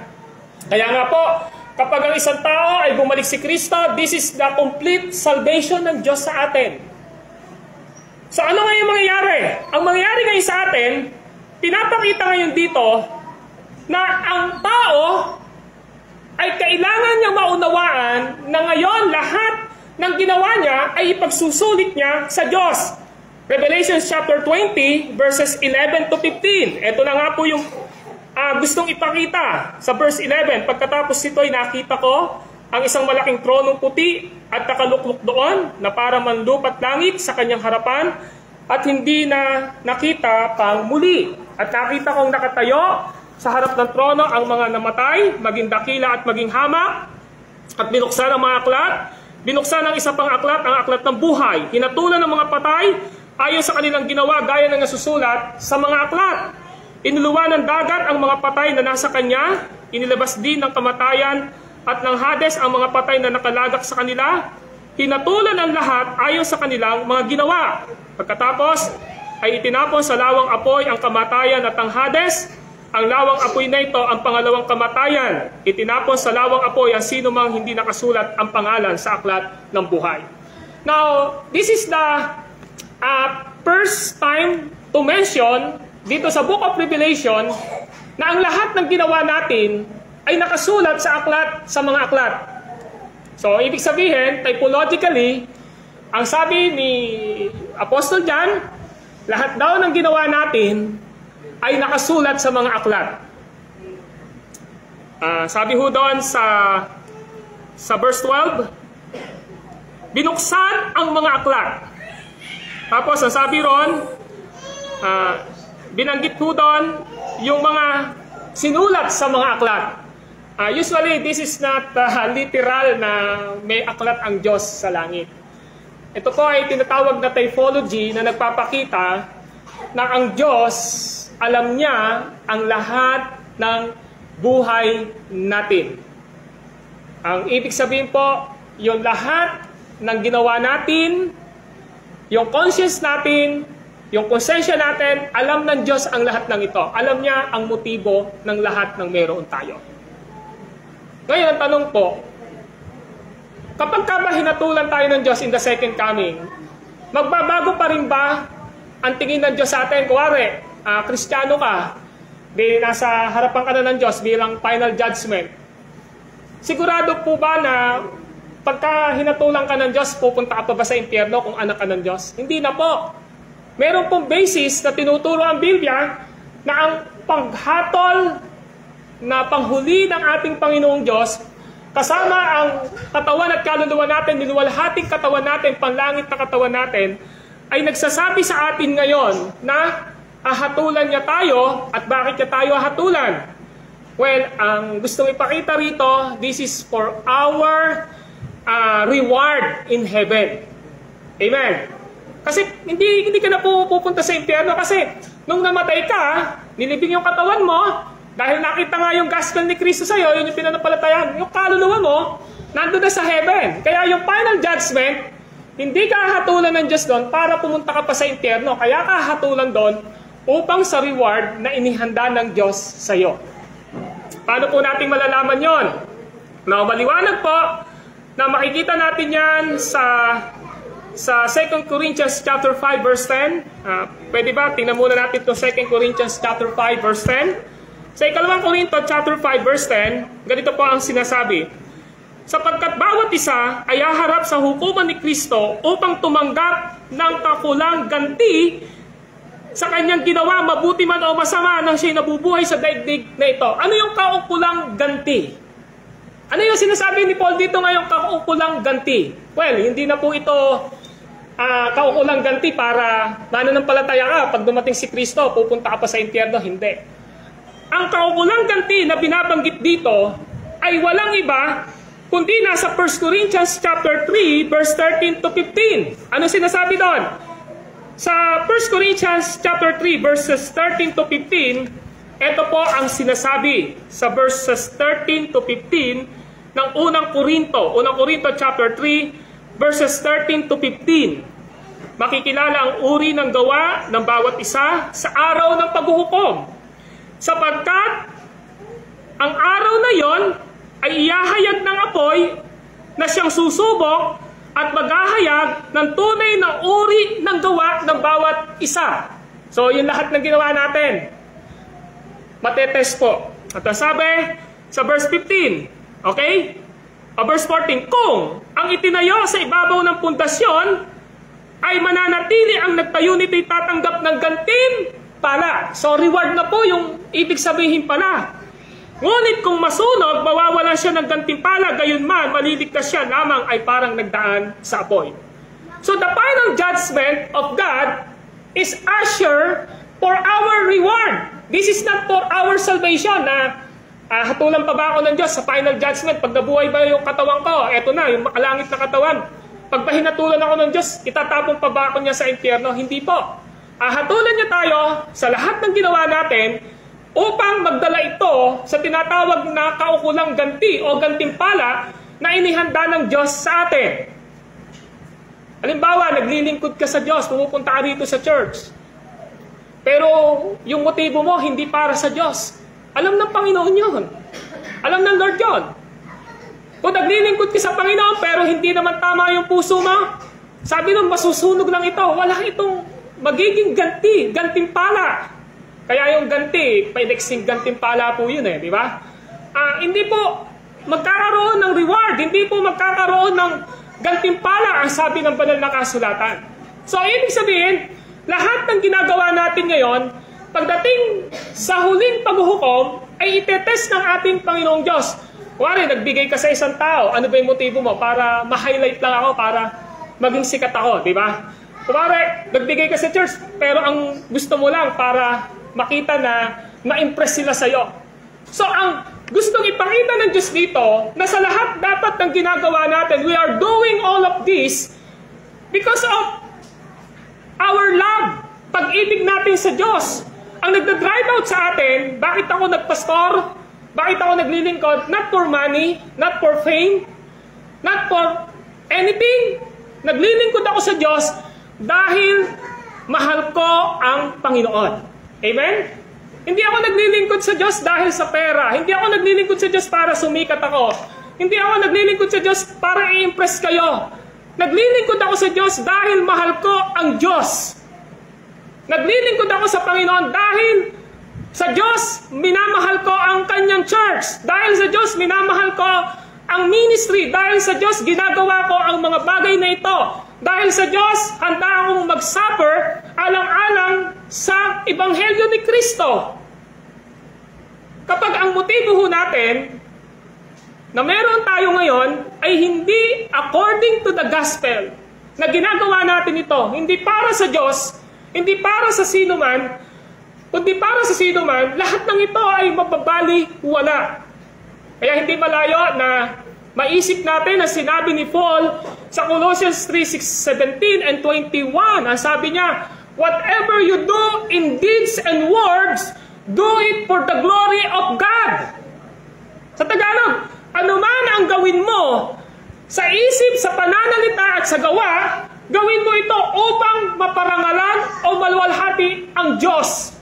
Kaya nga po, kapag ang isang tao ay bumalik si Kristo, this is the complete salvation ng Diyos sa atin. So ano nga yung mangyayari? Ang mangyayari ngayon sa atin, pinapakita ngayon dito na ang tao ay kailangan niyang maunawaan na ngayon lahat ng ginawa niya ay ipagsusulit niya sa Diyos. Revelation chapter 20, verses 11 to 15. Ito na nga po yung gustong ipakita sa verse 11. Pagkatapos ito ay nakita ko ang isang malaking tronong puti at nakaluklok doon na para manlupat langit sa kanyang harapan at hindi na nakita pang muli. At nakita kong nakatayo sa harap ng trono ang mga namatay, maging dakila at maging hamak, at binuksan ang mga aklat. Binuksan ang isa pang aklat, ang aklat ng buhay. Hinatulan ng mga patay ayon sa kanilang ginawa gaya ng nasusulat sa mga aklat. Inuluwa ng dagat ang mga patay na nasa kanya, inilabas din ng kamatayan at ng Hades ang mga patay na nakalagak sa kanila. Hinatulan ang lahat ayon sa kanilang mga ginawa. Pagkatapos ay itinapon sa lawang apoy ang kamatayan at ang Hades. Ang lawang apoy na ito ang pangalawang kamatayan. Itinapon sa lawang apoy ang sino mang hindi nakasulat ang pangalan sa aklat ng buhay. Now, this is the first time to mention dito sa Book of Revelation na ang lahat ng ginawa natin ay nakasulat sa aklat, sa mga aklat. So, ibig sabihin, typologically, ang sabi ni Apostle John, lahat daw ng ginawa natin ay nakasulat sa mga aklat. Sabi ho doon sa verse 12, binuksan ang mga aklat. Tapos, ang sabi ron, binanggit ho doon yung mga sinulat sa mga aklat. Usually, this is not literal na may aklat ang Diyos sa langit. Ito po ay tinatawag na typology na nagpapakita na ang Diyos, alam niya ang lahat ng buhay natin. Ang ibig sabihin po, yung lahat ng ginawa natin, yung conscience natin, yung konsensya natin, alam ng Diyos ang lahat ng ito. Alam niya ang motibo ng lahat ng meron tayo. Ngayon, ang tanong po, kapag hinatulan tayo ng Diyos in the second coming, magbabago pa rin ba ang tingin ng Diyos sa atin? Kuwari, Kristiyano ka, nasa harapan ka na ng Diyos bilang final judgment. Sigurado po ba na pagka hinatulan ka ng Diyos, pupunta ka pa ba sa impyerno kung anak ka ng Diyos? Hindi na po. Meron pong basis na tinuturo ang Biblia na ang paghatol na panghuli ng ating Panginoong Diyos, kasama ang katawan at kaluluwa natin, niluwalhating katawan natin, panlangit na katawan natin, ay nagsasabi sa atin ngayon na ahatulan niya tayo. At bakit niya tayo ahatulan? Well, ang gustong ipakita rito, this is for our reward in heaven. Amen. Kasi hindi ka na pupunta sa impyerno kasi nung namatay ka, nilibing yung katawan mo, dahil nakita nga yung gospel ni Kristo sa'yo, yun yung pinanampalatayaan, yung kaluluwa mo, nandun na sa heaven. Kaya yung final judgment, hindi ka hatulan ng Diyos doon para pumunta ka pa sa impyerno. Kaya ka hatulan doon upang sa reward na inihanda ng Diyos sa'yo. Paano po natin malalaman yon? Now, maliwanag po na makikita natin yan sa 2 Corinthians chapter 5 verse 10. Pwede ba? Tingnan muna natin itong 2 Corinthians chapter 5 verse 10. Sa 2 Corinto chapter 5 verse 10, ganito po ang sinasabi. Sapagkat bawat isa ay haharap sa hukuman ni Kristo upang tumanggap ng kakulang ganti sa kanyang ginawa, mabuti man o masama, nang siya'y nabubuhay sa daigdig na ito. Ano yung kaukulang ganti? Ano yung sinasabi ni Paul dito ngayong kaukulang ganti? Well, hindi na po ito kaukulang ganti para mananampalataya ka. Pag dumating si Kristo, pupunta ka pa sa impyerno. Hindi. Ang kaukulang ganti na binabanggit dito ay walang iba kundi nasa 1 Corinthians chapter 3 verse 13 to 15. Ano sinasabi doon? Sa 1 Corinthians chapter 3 verses 13 to 15, ito po ang sinasabi sa verses 13 to 15 ng unang Korinto chapter 3 verses 13 to 15. Makikilala ang uri ng gawa ng bawat isa sa araw ng paghuhukom. Sapagkat ang araw na yon ay iyahayag ng apoy na siyang susubok at maghahayag ng tunay na uri ng gawa ng bawat isa. So, yun lahat ng ginawa natin. Matetest po. At sabi sa verse 15, okay? Verse 14, kung ang itinayo sa ibabaw ng pundasyon ay mananatili ang nagtayo nito'y tatanggap ng gantimpala. So, reward na po yung ibig sabihin pala. Ngunit kung masunog, mawawalan siya ng gantimpala, gayon man, maliligtas siya lamang ay parang nagdaan sa apoy. So the final judgment of God is assure for our reward. This is not for our salvation na hatulan pa ba ako ng Diyos sa final judgment? Pag nabuhay ba yung katawan ko? Eto na, yung makalangit na katawan. Pag pahinatulan ako ng Diyos, itatapong pa ba ako niya sa impyerno? Hindi po. Hatulan niya tayo sa lahat ng ginawa natin upang magdala ito sa tinatawag na kaukulang ganti o gantimpala na inihanda ng Diyos sa atin. Halimbawa, naglilingkod ka sa Diyos, pumupunta ka rito sa church. Pero yung motibo mo, hindi para sa Diyos. Alam ng Panginoon yun. Alam ng Lord yun. Kung naglilingkod ka sa Panginoon pero hindi naman tama yung puso mo, sabi nung masusunog lang ito, wala itong magiging ganti, gantimpala. Kaya yung ganti, paineksing gantimpala po yun di ba? Hindi po magkakaroon ng reward, hindi po magkakaroon ng gantimpala ang sabi ng banal na kasulatan. So, ibig sabihin, lahat ng ginagawa natin ngayon, pagdating sa huling paghuhukom, ay itetest ng ating Panginoong Diyos. Kuwari, nagbigay ka sa isang tao, ano ba yung motibo mo? Para ma-highlight lang ako, para maging sikat ako, di ba? Kuwari, nagbigay ka sa church, pero ang gusto mo lang para makita na ma-impress sila sa'yo. So, ang gustong ipakita ng Diyos dito, na sa lahat dapat ng ginagawa natin, we are doing all of this because of our love, pag-ibig natin sa Diyos. Ang nagda-drive out sa atin, bakit ako nagpastor? Bakit ako naglilingkod? Not for money, not for fame, not for anything. Naglilingkod ako sa Diyos dahil mahal ko ang Panginoon. Amen? Hindi ako naglilingkod sa Diyos dahil sa pera. Hindi ako naglilingkod sa Diyos para sumikat ako. Hindi ako naglilingkod sa Diyos para i-impress kayo. Naglilingkod ako sa Diyos dahil mahal ko ang Diyos. Naglilingkod ako sa Panginoon dahil sa Diyos minamahal ko ang kanyang church. Dahil sa Diyos minamahal ko ang ministry. Dahil sa Diyos ginagawa ko ang mga bagay na ito. Dahil sa Diyos handa akong mag-suffer alang-alang sa Ebanghelyo ni Kristo. Kapag ang motibo ho natin na meron tayo ngayon ay hindi according to the gospel, na ginagawa natin ito, hindi para sa Diyos, hindi para sa sino man, kundi para sa sino man, lahat ng ito ay mababali wala. Kaya hindi malayo na maisip natin na sinabi ni Paul sa Colossians 3:17 and 21, ang sabi niya, whatever you do in deeds and words, do it for the glory of God. Sa Tagalog, ano man ang gawin mo sa isip, sa pananalita at sa gawa, gawin mo ito upang maparangalan o maluwalhati ang Diyos.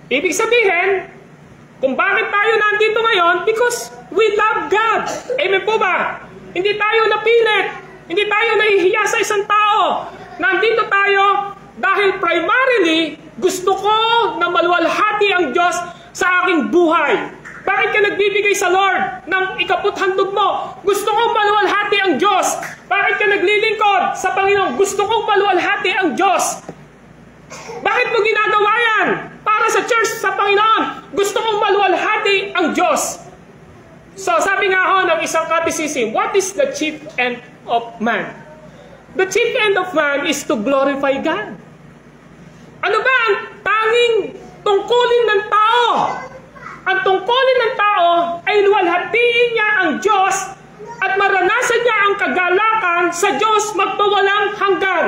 Ibig sabihin, kung bakit tayo nandito ngayon, because we love God. Amen po ba? Hindi tayo napilit. Hindi tayo nahihiya sa isang tao. Nandito tayo dahil primarily, gusto ko na maluwalhati ang Diyos sa aking buhay. Bakit ka nagbibigay sa Lord ng ikaputhandog mo? Gusto kong maluwalhati ang Diyos. Bakit ka naglilingkod sa Panginoon? Gusto kong maluwalhati ang Diyos. Bakit mo ginagawa yan? Para sa church, sa Panginoon. Gusto kong maluwalhati ang Diyos. So sabi nga ho ng isang catechism, what is the chief end of man? The chief end of man is to glorify God. Ano ba ang tanging tungkulin ng tao? Ang tungkulin ng tao ay luwalhatiin niya ang Diyos at maranasan niya ang kagalakan sa Diyos magpawalang hanggan.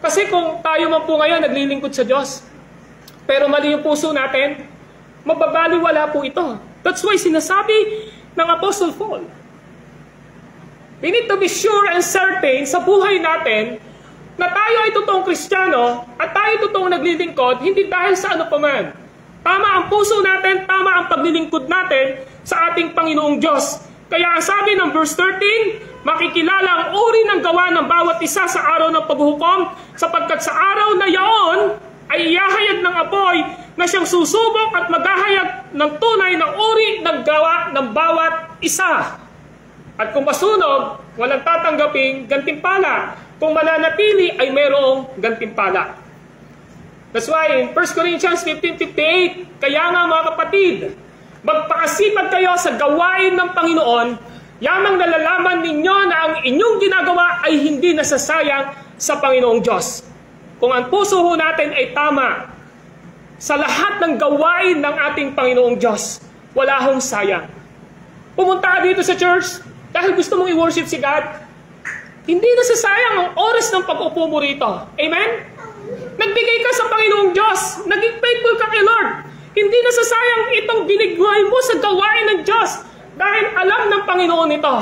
Kasi kung tayo man po ngayon naglilingkod sa Diyos, pero mali yung puso natin, mababaliwala po ito. That's why sinasabi ng Apostle Paul, we need to be sure and certain sa buhay natin na tayo ay totoong Kristiyano at tayo totoong naglilingkod, hindi dahil sa ano pa man. Tama ang puso natin, tama ang paglilingkod natin sa ating Panginoong Diyos. Kaya ang sabi ng verse 13, makikilala ang uri ng gawa ng bawat isa sa araw ng paghuhukom, sapagkat sa araw na yaon ay iyahayag ng apoy na siyang susubok at maghahayag ng tunay na uri ng gawa ng bawat isa. At kung masunog, walang tatanggaping gantimpala. Kung mananatili, ay mayroong gantimpala. That's why in 1 Corinthians 15:58, kaya nga mga kapatid, magpakasipag kayo sa gawain ng Panginoon, yamang nalalaman ninyo na ang inyong ginagawa ay hindi nasasayang sa Panginoong Diyos. Kung ang puso ho natin ay tama, sa lahat ng gawain ng ating Panginoong Diyos, wala hong sayang. Pumunta ka dito sa church dahil gusto mong i-worship si God, hindi nasasayang ang oras ng pag-upo mo rito. Amen? Nagbigay ka sa Panginoong Diyos. Naging faithful ka kay Lord. Hindi nasasayang itong binigay mo sa gawain ng Diyos dahil alam ng Panginoon ito.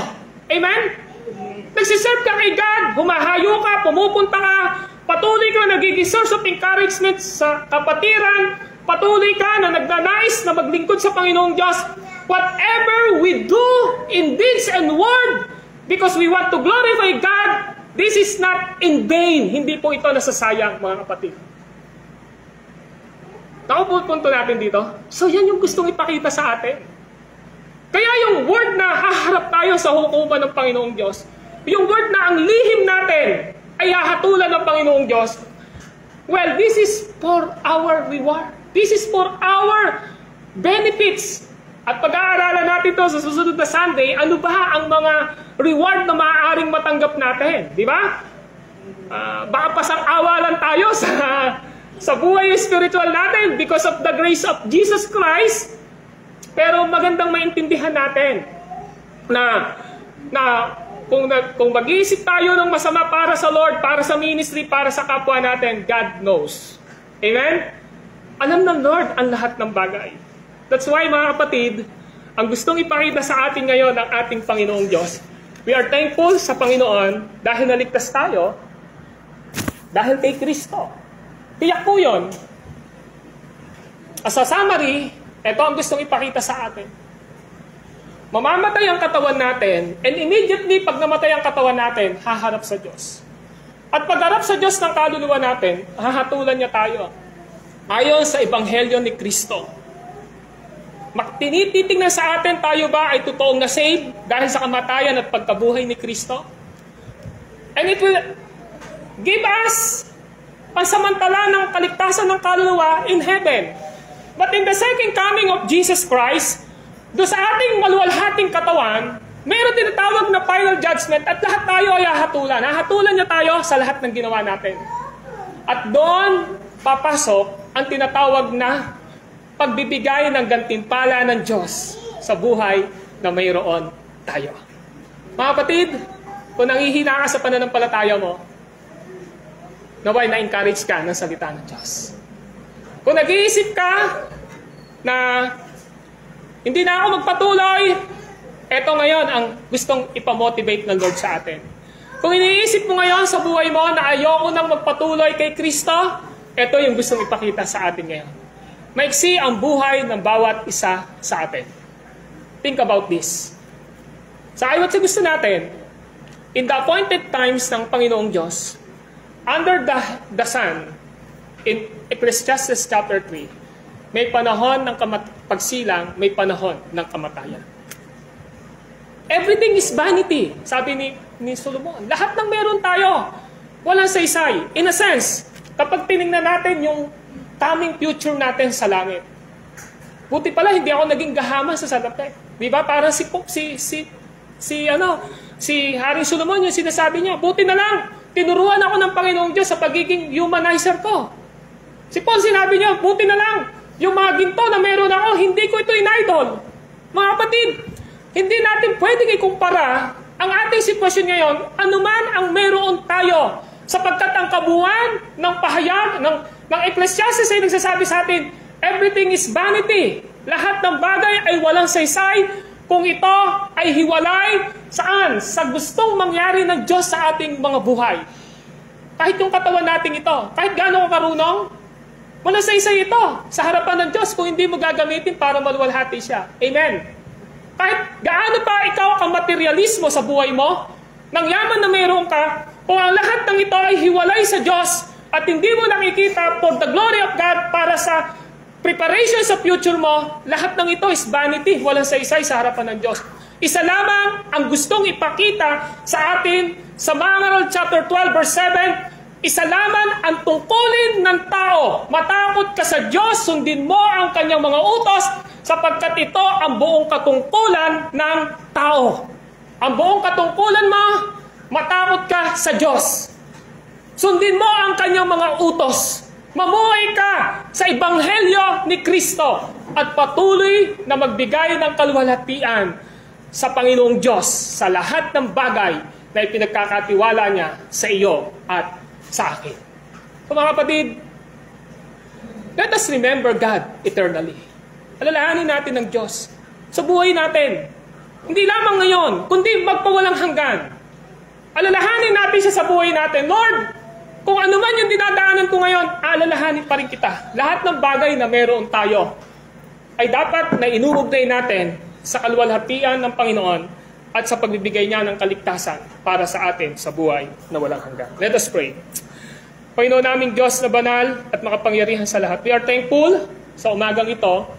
Amen? Nagsiserve ka kay God, humahayo ka, pumupunta ka, patuloy ka nagiging source of encouragement sa kapatiran, patuloy ka na nagnanais na maglingkod sa Panginoong Diyos. Whatever we do in deeds and word, because we want to glorify God, this is not in vain. Hindi po ito nasasayang, mga kapatid. Punto natin dito. So yan yung gustong ipakita sa atin. Kaya yung word na haharap tayo sa hukuman ng Panginoong Diyos, yung word na ang lihim natin ay hahatulan ng Panginoong Diyos, well, this is for our reward. This is for our benefits. At pag-aaralan natin ito sa susunod na Sunday, ano ba ang mga reward na maaaring matanggap natin? Di ba? Baka pasang-awa lang tayo sa buhay spiritual natin because of the grace of Jesus Christ. Pero magandang maintindihan natin na kung mag-iisip tayo ng masama para sa Lord, para sa ministry, para sa kapwa natin, God knows. Amen? Alam ng Lord ang lahat ng bagay. That's why, mga kapatid, ang gustong ipakita sa atin ngayon ng ating Panginoong Diyos, we are thankful sa Panginoon dahil naligtas tayo, dahil kay Kristo. Tiyak po yun. As a summary, ito ang gustong ipakita sa atin. Mamamatay ang katawan natin, and immediately pag namatay ang katawan natin, haharap sa Diyos. At pagharap sa Diyos ng kaluluwa natin, hahatulan niya tayo. Ayon sa Ebanghelyo ni Kristo. Tinitingnan sa atin, tayo ba ay totoong na-save dahil sa kamatayan at pagkabuhay ni Kristo? And it will give us pansamantala ng kaligtasan ng kaluluwa in heaven. But in the second coming of Jesus Christ, doon sa ating maluwalhating katawan, mayroon tinatawag na final judgment at lahat tayo ay hahatulan. Hahatulan niya tayo sa lahat ng ginawa natin. At doon papasok ang tinatawag na pagbibigay ng gantimpala ng Diyos sa buhay na mayroon tayo. Mga kapatid, kung nanghihina ka sa pananampalataya mo, naway na-encourage ka ng salita ng Diyos. Kung nag-iisip ka na hindi na ako magpatuloy, eto ngayon ang gustong ipamotivate ng Lord sa atin. Kung iniisip mo ngayon sa buhay mo na ayoko nang magpatuloy kay Kristo, eto yung gustong ipakita sa atin ngayon. Maiksi ang buhay ng bawat isa sa atin. Think about this. Sa ayaw sa gusto natin, in the appointed times ng Panginoong Diyos, under the sun, in Ecclesiastes chapter 3, may panahon ng pagsilang, may panahon ng kamatayan. Everything is vanity, sabi ni Solomon. Lahat ng meron tayo, walang saysay. In a sense, kapag tinignan natin yung taming future natin sa langit. Buti pala, hindi ako naging gahaman sa salapi. Di ba? Parang si Haring Solomon, yung sinasabi niya, buti na lang, tinuruan ako ng Panginoong Diyos sa pagiging humanizer ko. Si Paul sinabi niya, buti na lang, yung mga ginto na meron ako, hindi ko ito in-idol. Mga kapatid, hindi natin pwedeng ikumpara ang ating sitwasyon ngayon, anuman ang meron tayo, sapagkat ang kabuuan ng pahayag ng Ecclesiastes ay nagsasabi sa atin, everything is vanity. Lahat ng bagay ay walang saysay kung ito ay hiwalay saan? Sa gustong mangyari ng Diyos sa ating mga buhay. Kahit yung katawan natin ito, kahit gaano ka karunong, walang saysay ito sa harapan ng Diyos kung hindi mo gagamitin para maluwalhati siya. Amen. Kahit gaano pa ikaw ang materialismo sa buhay mo, ng yaman na mayroon ka, kung ang lahat ng ito ay hiwalay sa Diyos at hindi mo nakikita for the glory of God para sa preparation sa future mo, lahat ng ito is vanity, walang saysay sa harapan ng Diyos. Isa lamang ang gustong ipakita sa atin sa mga ngaral chapter 12 verse 7, isa lamang ang tungkulin ng tao. Matakot ka sa Diyos, sundin mo ang kanyang mga utos, sapagkat ito ang buong katungkulan ng tao. Ang buong katungkulan mo, matakot ka sa Diyos. Sundin mo ang kanyang mga utos. Mamuhay ka sa Ebanghelyo ni Kristo at patuloy na magbigay ng kaluwalhatian sa Panginoong Diyos sa lahat ng bagay na ipinagkakatiwala niya sa iyo at sa akin. So mga kapatid, let us remember God eternally. Alalahanin natin ng Diyos sa buhay natin. Hindi lamang ngayon, kundi magpawalang hanggan. Alalahanin natin siya sa buhay natin. Lord, kung ano man yung dinadaanan ko ngayon, alalahanin pa rin kita. Lahat ng bagay na meron tayo ay dapat na inuugnay natin sa kaluwalhatian ng Panginoon at sa pagbibigay niya ng kaligtasan para sa atin sa buhay na walang hanggan. Let us pray. Panginoon naming Diyos na banal at makapangyarihan sa lahat, we are thankful sa umagang ito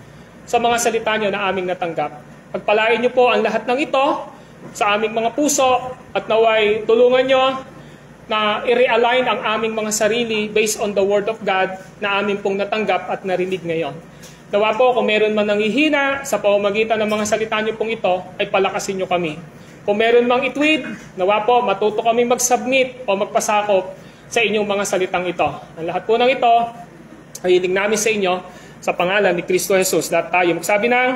sa mga salita niyo na aming natanggap. Pagpalain niyo po ang lahat ng ito sa aming mga puso at naway tulungan niyo na i-realign ang aming mga sarili based on the Word of God na aming pong natanggap at narinig ngayon. Nawa po, kung meron man nanghihina sa pamamagitan ng mga salita niyo pong ito, ay palakasin niyo kami. Kung meron mang itweet, nawa po, matuto kami mag-submit o magpasakop sa inyong mga salitang ito. Ang lahat po ng ito, ay hiling namin sa inyo sa pangalan ni Kristo Jesus. Lahat tayo magsabi ng